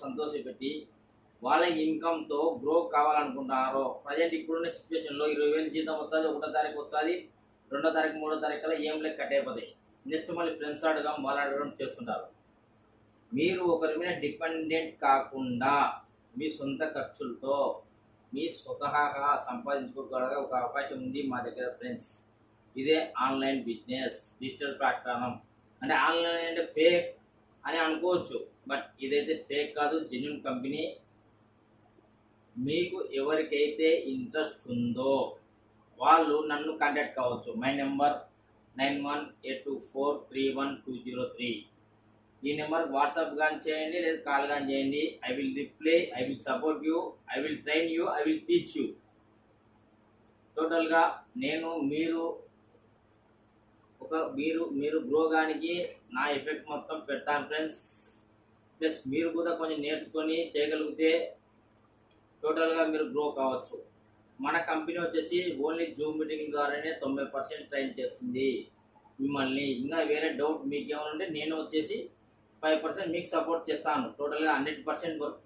సంతోషపెట్టి వాళ్ళ ఇన్కమ్తో grow కావాలనుకుంటున్నారో, present ఇప్పుడున్న సిచ్యువేషన్లో 20,000 జీతం వస్తుంది, 1వ తారీఖు వస్తుంది, 2వ తారీఖు 3వ తారీఖు కల్లా ఏం లెక్క కట్ అయిపోతాయి. నెక్స్ట్ మళ్ళీ ఫ్రెండ్స్ అడగడం వాళ్ళు అడగడం చేస్తుంటారు. మీరు ఒకరి మీద డిపెండెంట్ కాకుండా మీ సొంత ఖర్చులతో మీ స్వతహాగా సంపాదించుకోగలగా ఒక అవకాశం ఉంది మా దగ్గర ఫ్రెండ్స్. ఇదే ఆన్లైన్ బిజినెస్, డిజిటల్ ప్లాట్ఫామ్. అంటే ఆన్లైన్ అంటే ఫేక్ అని అనుకోవచ్చు, బట్ ఇదైతే ఫేక్ కాదు, జెన్యూన్ కంపెనీ. మీకు ఎవరికైతే ఇంట్రెస్ట్ ఉందో వాళ్ళు నన్ను కాంటాక్ట్ కావచ్చు. My number 9182431203. ఈ నెంబర్కి వాట్సాప్ కానీ చేయండి, లేదా కాల్ కానీ చేయండి. I will reply, I will support you, I will train you, I will teach you. టోటల్గా నేను మీరు గ్రోగానికి నా ఎఫెక్ట్ మొత్తం పెడతాను ఫ్రెండ్స్. ప్లస్ మీరు కూడా కొంచెం నేర్చుకొని చేయగలిగితే టోటల్గా మీరు గ్రో కావచ్చు. మన కంపెనీ వచ్చేసి ఓన్లీ జూమ్ మీటింగ్ ద్వారానే 90% ట్రైన్ చేస్తుంది మిమ్మల్ని. ఇంకా వేరే డౌట్ మీకు ఏమైనా ఉంటే నేను వచ్చేసి 5% మీకు సపోర్ట్ చేస్తాను. టోటల్గా 100% వర్క్